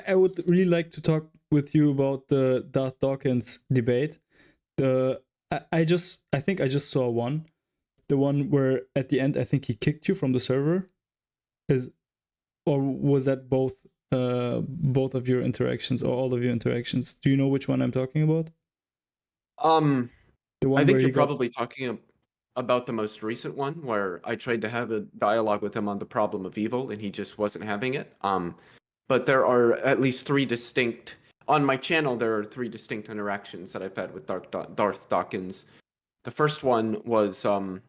I would really like to talk with you about the Darth Dawkins debate. I think I just saw one, the one where at the end I think he kicked you from the server. Or was that both of your interactions or all of your interactions? Do you know which one I'm talking about? The one I think where you're he got probably talking about the most recent one where I tried to have a dialogue with him on the problem of evil and he just wasn't having it. But there are at least on my channel, there are three distinct interactions that I've had with Darth Dawkins. The first one was on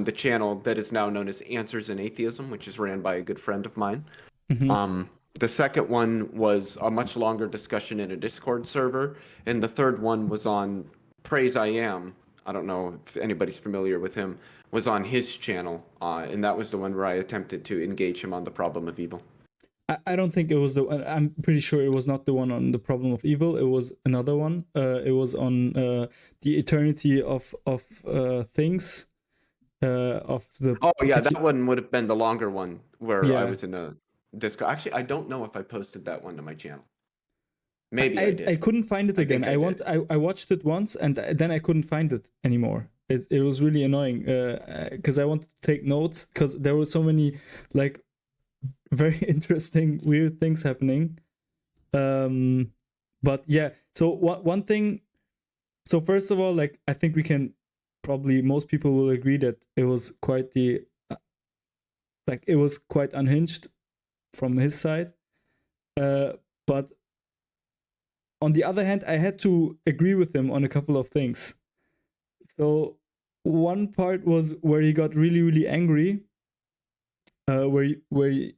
the channel that is now known as Answers in Atheism, which is ran by a good friend of mine. Mhm. The second one was a much longer discussion in a Discord server, and the third one was on Praise I Am. I don't know if anybody's familiar with him. Was on his channel, and that was the one where I attempted to engage him on the problem of evil. I don't think it was the. I'm pretty sure it was not the one on the problem of evil. It was another one. It was on the eternity of things. Of the Oh yeah, that particular. one would have been the longer one where I Yeah, was in a Discord. Actually, I don't know if I posted that one to my channel. Maybe I I did. couldn't find it I again. think I did. I watched it once and then I couldn't find it anymore. It was really annoying because I wanted to take notes because there were so many like very interesting weird things happening. But yeah, so one thing. So first of all, like I think we can probably most people will agree that it was quite the like it was quite unhinged from his side. But on the other hand, I had to agree with him on a couple of things. So one part was where he got really, really angry, where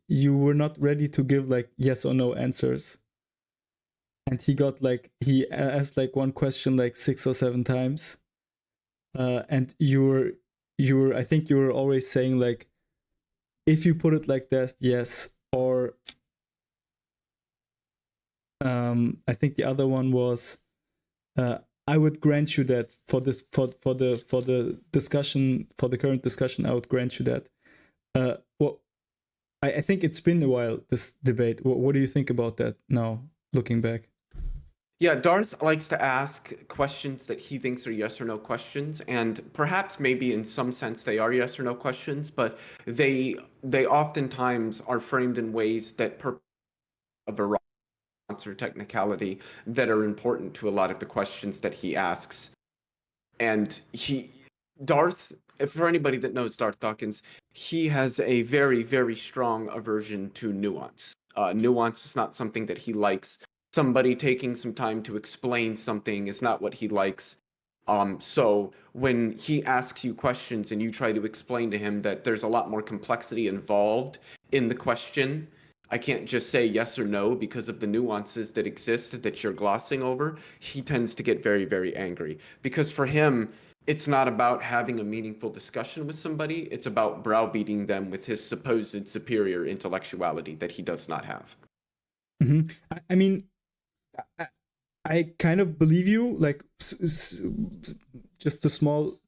you were not ready to give like yes or no answers, and he asked like one question like 6 or 7 times, and you were I think you were always saying like if you put it like that, yes, or I think the other one was I would grant you that for this for the discussion for the current discussion I would grant you that. Well, I think it's been a while this debate. What do you think about that now, looking back? Yeah, Darth likes to ask questions that he thinks are yes or no questions, and perhaps maybe in some sense they are yes or no questions, but they oftentimes are framed in ways that a variety or technicality that are important to a lot of the questions that he asks. And Darth, for anybody that knows Darth Dawkins, he has a very, very strong aversion to nuance. Nuance is not something that he likes. Somebody taking some time to explain something is not what he likes. So when he asks you questions and you try to explain to him that there's a lot more complexity involved in the question, I can't just say yes or no because of the nuances that exist that you're glossing over. He tends to get very, very angry because for him, it's not about having a meaningful discussion with somebody. It's about browbeating them with his supposed superior intellectuality that he does not have. I mean, I, I kind of believe you. Like just the small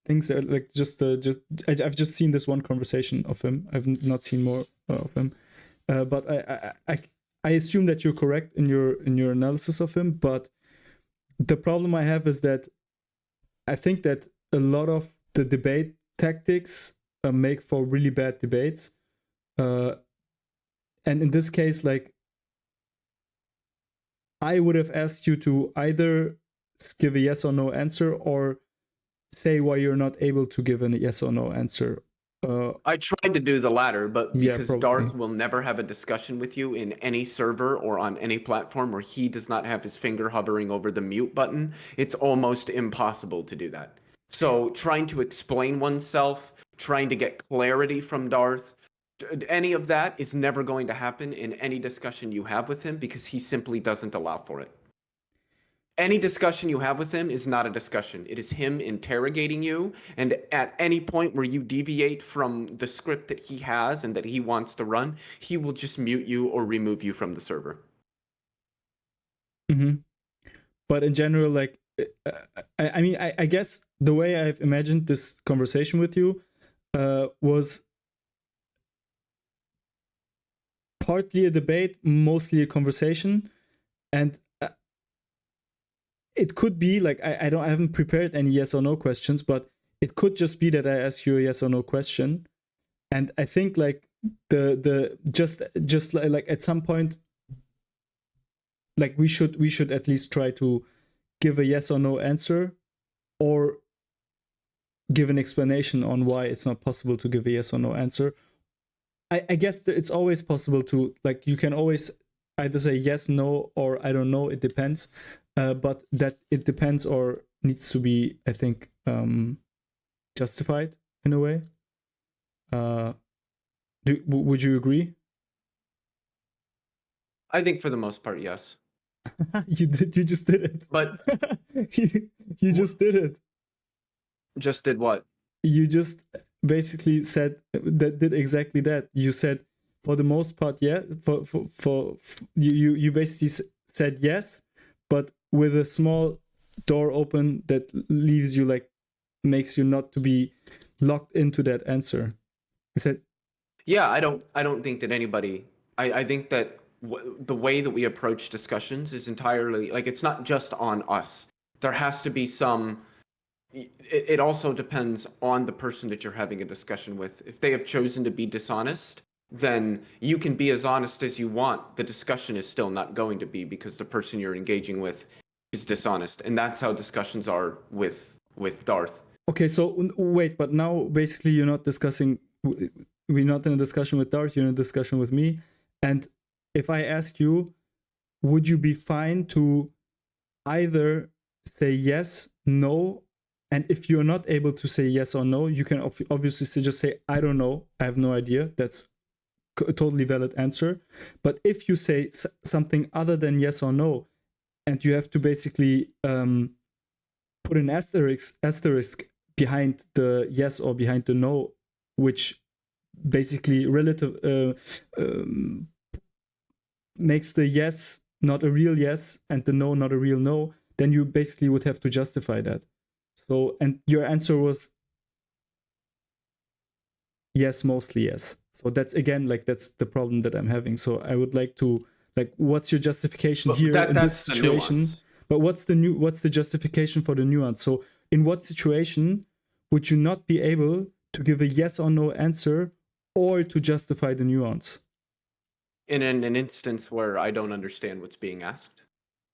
things that like just I've just seen this one conversation of him. I've not seen more of him. But I assume that you're correct in your analysis of him. But the problem I have is that I think that a lot of the debate tactics make for really bad debates. And in this case, like I would have asked you to either give a yes or no answer or say why you're not able to give a yes or no answer. I tried to do the latter, but Yeah, because probably. Darth will never have a discussion with you in any server or on any platform where he does not have his finger hovering over the mute button, it's almost impossible to do that. So, trying to explain oneself, trying to get clarity from Darth, any of that is never going to happen in any discussion you have with him because he simply doesn't allow for it. Any discussion you have with him is not a discussion. It is him interrogating you. And at any point where you deviate from the script that he has and that he wants to run, he will just mute you or remove you from the server. Mm-hmm. But in general, like, I mean, I guess the way I've imagined this conversation with you was partly a debate, mostly a conversation, and it could be like I haven't prepared any yes or no questions, but it could just be that I ask you a yes or no question, and I think like the just like at some point, like we should at least try to give a yes or no answer, or give an explanation on why it's not possible to give a yes or no answer. I guess that it's always possible to, like, you can always either say yes, no, or I don't know, it depends. But that it depends or needs to be, I think, justified in a way. Would you agree? I think for the most part, yes. You just did it. But you just did it. just did what? You just basically said that, did exactly that. You said for the most part, yeah. For you basically said yes, but with a small door open that leaves you, like, makes you not to be locked into that answer. You said, Yeah, I don't think that anybody. I think that the way that we approach discussions is entirely, like, it's not just on us. There has to be some. It also depends on the person that you're having a discussion with. If they have chosen to be dishonest, then you can be as honest as you want. The discussion is still not going to be, because the person you're engaging with is dishonest, and that's how discussions are with Darth. okay, so wait, but now basically you're not discussing. We're not in a discussion with Darth. You're in a discussion with me, and if I ask you, would you be fine to either say yes, no, and if you're not able to say yes or no, you can obviously just say, I don't know, I have no idea. That's a totally valid answer. But if you say something other than yes or no, and you have to basically put an asterisk behind the yes or behind the no, which basically makes the yes not a real yes and the no not a real no, then you basically would have to justify that. So, and your answer was yes, mostly yes. So that's, again, like, that's the problem that I'm having. So I would like to, like, what's your justification But here in this the situation? nuance. But what's the justification for the nuance? So in what situation would you not be able to give a yes or no answer, or to justify the nuance? In an instance where I don't understand what's being asked.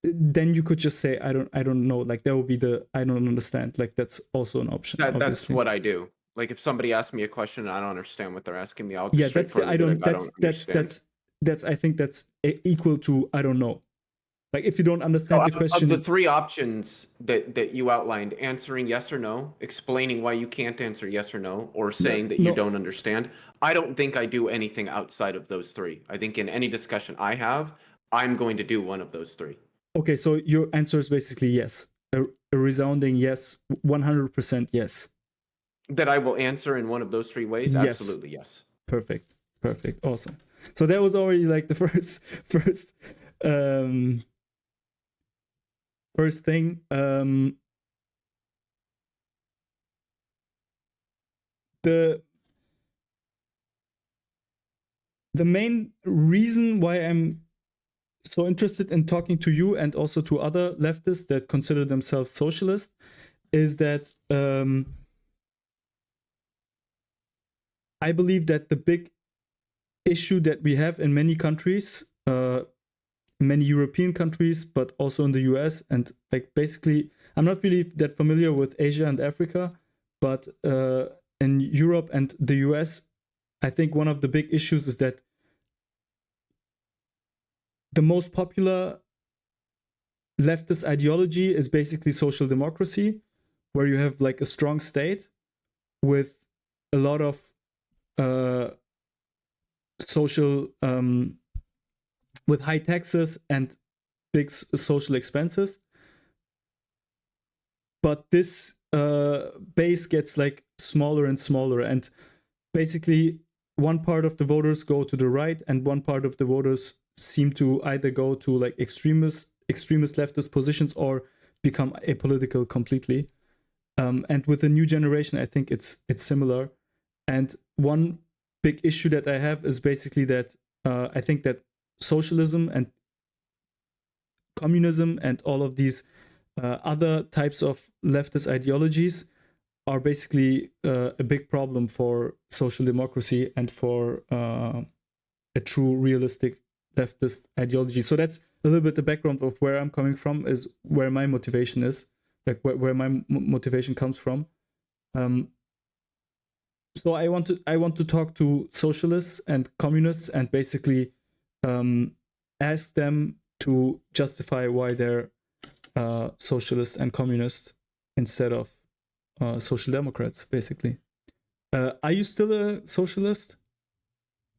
Then you could just say, I don't know. Like, that would be the I don't understand. Like, that's also an option. That's what I do. Like, if somebody asks me a question and I don't understand what they're asking me, I'll just Yeah, that's the straightforwardly be like, I don't understand. that's I think that's equal to I don't know. Like, if you don't understand the question, Of the three options that you outlined, answering yes or no, explaining why you can't answer yes or no, or saying that you don't understand, I don't think I do anything outside of those three. I think in any discussion I have, I'm going to do one of those three. Okay, so your answer is basically yes. A resounding yes, 100% yes. That I will answer in one of those three ways? Yes. Absolutely yes. Perfect. Awesome. So that was already like the first thing. The main reason why I'm so interested in talking to you and also to other leftists that consider themselves socialist is that I believe that the big issue that we have in many countries, many European countries, but also in the US, and, like, basically, I'm not really that familiar with Asia and Africa, but in Europe and the US, I think one of the big issues is that the most popular leftist ideology is basically social democracy, where you have, like, a strong state with a lot of social, with high taxes and big social expenses. But this base gets, like, smaller and smaller, and basically one part of the voters go to the right, and one part of the voters seem to either go to, like, extremist leftist positions or become apolitical completely. And with the new generation, I think it's similar. And one big issue that I have is basically that I think that socialism and communism and all of these other types of leftist ideologies are basically a big problem for social democracy and for a true realistic leftist ideology. So that's a little bit the background of where I'm coming from, is where my motivation is, like where my motivation comes from. So I want to talk to socialists and communists and basically ask them to justify why they're socialists and communists instead of social democrats, basically. Are you still a socialist?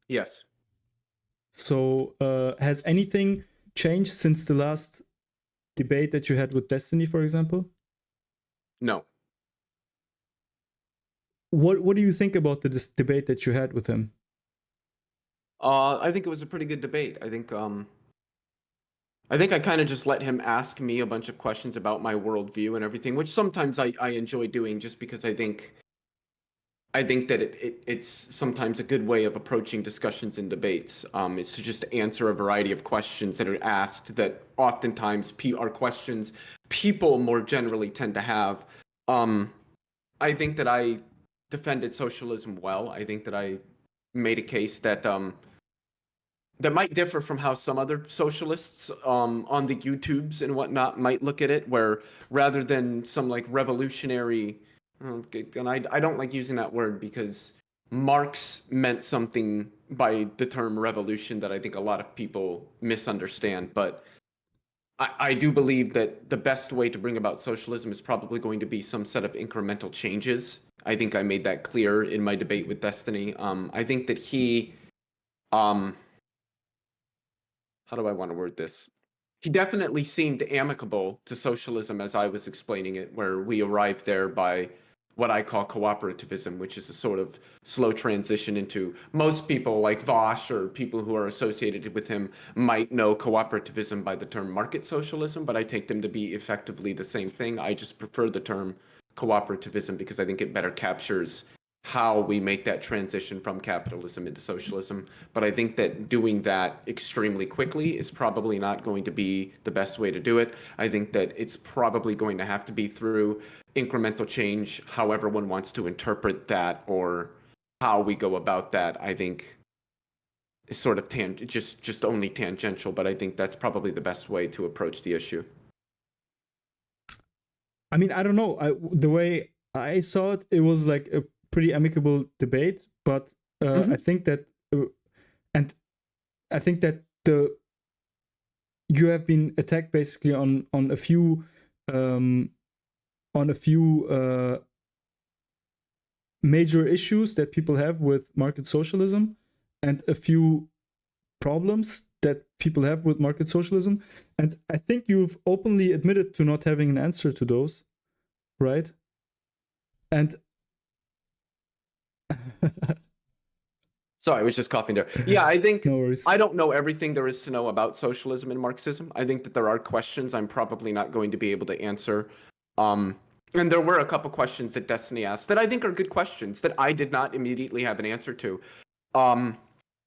Yes. So has anything changed since the last debate that you had with Destiny, for example? No. What do you think about this debate that you had with him? I think it was a pretty good debate. I think I kind of just let him ask me a bunch of questions about my worldview and everything, which sometimes I enjoy doing just because I think that it's sometimes a good way of approaching discussions and debates, is to just answer a variety of questions that are asked that oftentimes are questions people more generally tend to have. I think that I defended socialism well. I think that I made a case that that might differ from how some other socialists on the YouTubes and whatnot might look at it, where rather than some like revolutionary, and I don't like using that word because Marx meant something by the term revolution that I think a lot of people misunderstand, but I do believe that the best way to bring about socialism is probably going to be some set of incremental changes. I think I made that clear in my debate with Destiny. I think that he, how do I want to word this? He definitely seemed amicable to socialism as I was explaining it, where we arrived there by what I call cooperativism, which is a sort of slow transition into, most people like Vosh or people who are associated with him might know cooperativism by the term market socialism, but I take them to be effectively the same thing. I just prefer the term cooperativism because I think it better captures how we make that transition from capitalism into socialism. But I think that doing that extremely quickly is probably not going to be the best way to do it. I think that it's probably going to have to be through incremental change, however one wants to interpret that, or how we go about that. I think is sort of just only tangential, but I think that's probably the best way to approach the issue. I mean, I don't know. The way I saw it, it was like a pretty amicable debate, but I think that, and I think that you have been attacked basically on a few major issues that people have with market socialism, and a few problems that people have with market socialism. And I think you've openly admitted to not having an answer to those, right? And sorry, I was just coughing there. Yeah, I think no worries. I don't know everything there is to know about socialism and Marxism. I think that there are questions I'm probably not going to be able to answer. And there were a couple questions that Destiny asked that I think are good questions that I did not immediately have an answer to.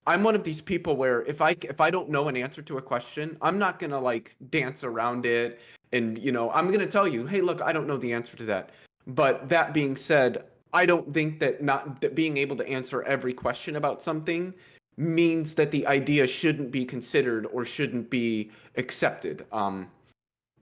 I'm one of these people where if I don't know an answer to a question, I'm not gonna like dance around it, and I'm gonna tell you, hey, look, I don't know the answer to that. But that being said, I don't think that being able to answer every question about something means that the idea shouldn't be considered or shouldn't be accepted.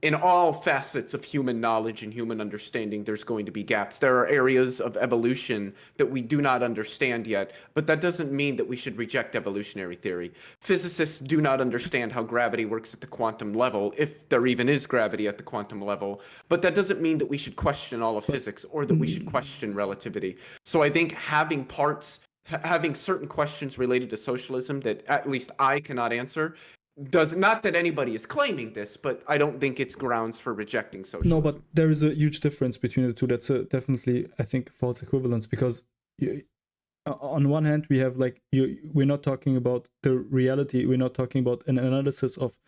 In all facets of human knowledge and human understanding, there's going to be gaps. There are areas of evolution that we do not understand yet, but that doesn't mean that we should reject evolutionary theory. Physicists do not understand how gravity works at the quantum level, if there even is gravity at the quantum level, but that doesn't mean that we should question all of physics or that we should question relativity. So I think having certain questions related to socialism that at least I cannot answer does not that anybody is claiming this, but I don't think it's grounds for rejecting socialism. No, but there is a huge difference between the two. That's definitely, I think, false equivalence, because on one hand we have like we're not talking about the reality. We're not talking about an analysis of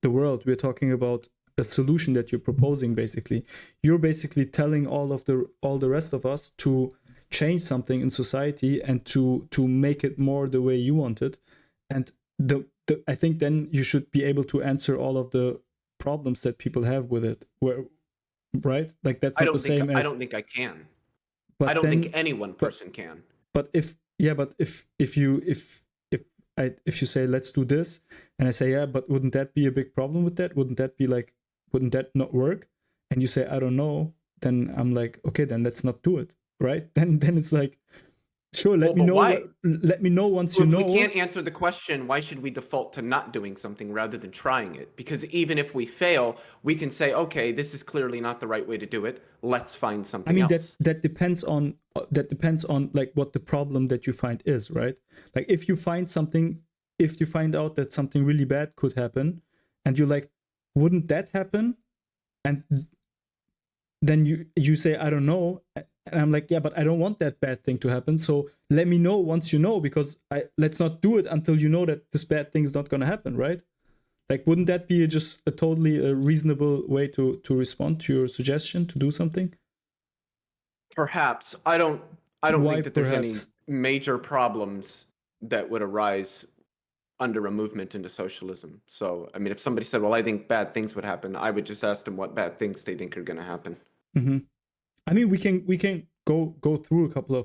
the world. We're talking about a solution that you're proposing. Basically, you're basically telling all the rest of us to change something in society and to make it more the way you want it. And I think then you should be able to answer all of the problems that people have with it. Where, right? Like that's I not the don't think same I as. don't think I can. I But don't think then, any one but person can. but if you say let's do this, and I say yeah, but wouldn't that be a big problem with that? Wouldn't that not work? And you say I don't know, then I'm like, okay, then let's not do it, right? Then it's like, sure, let Well, me but know why? let me know once you If we know. can't answer the question, why should we default to not doing something rather than trying it? Because even if we fail, we can say, okay, this is clearly not the right way to do it. Let's find I something mean else. that depends on like what the problem that you find is, right? Like if you find out that something really bad could happen, and you're like, wouldn't that happen? And then you say I don't know, and I'm like, yeah, but I don't want that bad thing to happen. So let me know once you know, because let's not do it until you know that this bad thing is not going to happen, right? Like, wouldn't that be just a totally reasonable way to respond to your suggestion to do something? Perhaps I don't Why think that there's any perhaps? major problems that would arise under a movement into socialism. So, I mean, if somebody said, "Well, I think bad things would happen," I would just ask them what bad things they think are going to happen. Mm-hmm. I mean, we can go through a couple of